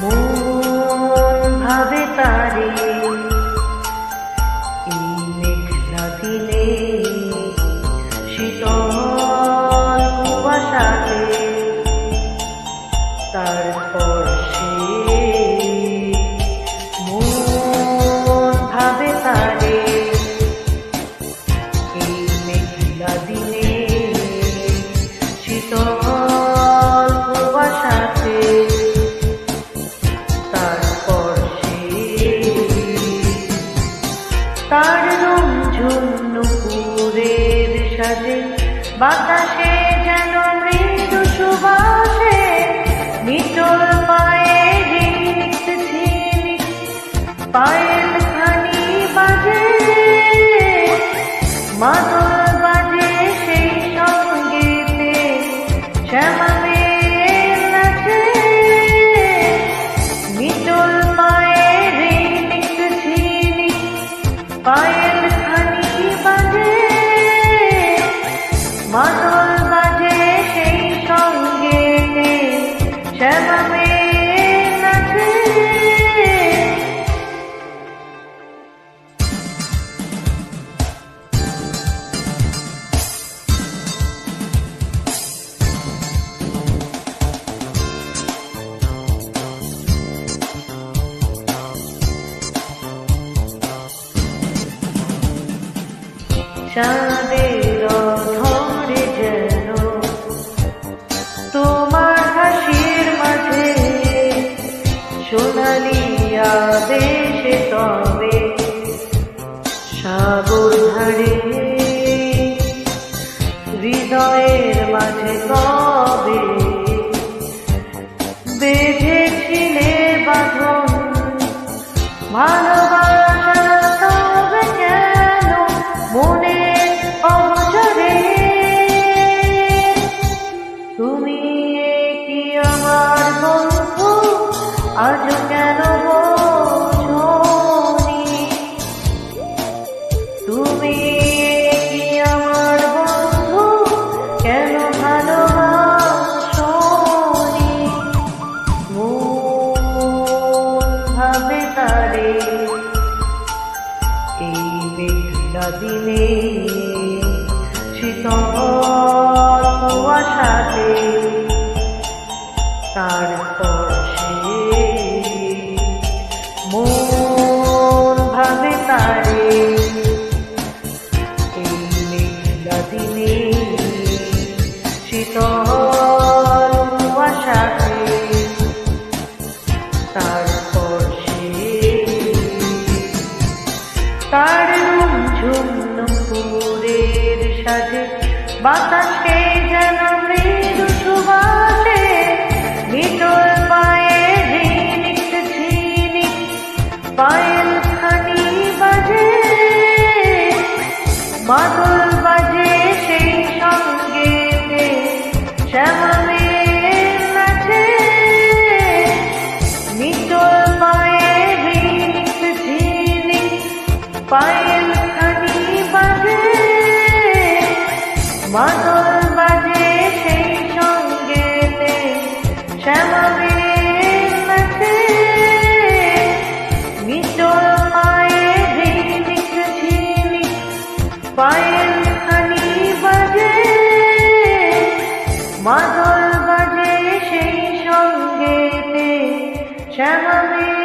মন ভাবে তারে এই মেঘলা দিনে শীতল কুয়াশাতে তার স্পর্শে মন ভাবে তারে এই মেঘলা দিনে শীতল কুয়াশাতে তার রঞ্জন নুপুরের সাজে বাতাসে যেন মৃদু সুবাসে নিটোল পায়ে ঝিনিক ঝিনিক পায়েল খানি বাজে মাদল বাজে সেই সঙ্গীতে শ্যামা মেঘ নাচে নিটোল পায়ে ঝিনিক ঝিনিক পায়েল খানি বাজে মাদল বাজে সেই সঙ্গীতে শ্যামা মেঘ নাচে চাঁদের ধরে যেন তোমার হাসির মাঝে সোনালি আবেশে তবে সাগর ধারে হৃদয়ের মাঝে কবে বেঁধেছিলে বাঁধন ভালোবাসা তবে কেন মনে অবসরে তুমি কি আমার বন্ধু আজ কেন বোঝনি তুমি কি আমার বন্ধু কেন ভালোবাসনি মন ভাবে তারে এই মেঘলা দিনে শীতল কুয়াশাতে তার স্পর্শে মন ভাবে তারে এই মেঘলা দিনে শীতল কুয়াশাতে তার স্পর্শে তার রঞ্জন নুপুরের সাজে বাতাসে যেন মৃদু সুবাসে নিটোল পায়ে ঝিনিক ঝিনিক পায়েল খানি বাজে মাদল বাজে সেই সঙ্গীতে শ্যামা মেঘ নাচে নিটোল পায়ে ঝিনিক ঝিনিক পায়েল খানি বাজে মাদল বাজে সেই সঙ্গীতে শ্যামা মেঘ নাচে নিটোল পায়ে ঝিনিক ঝিনিক পায়েল খানি বাজে মাদল বাজে সেই সঙ্গীতে শ্যামা মেঘ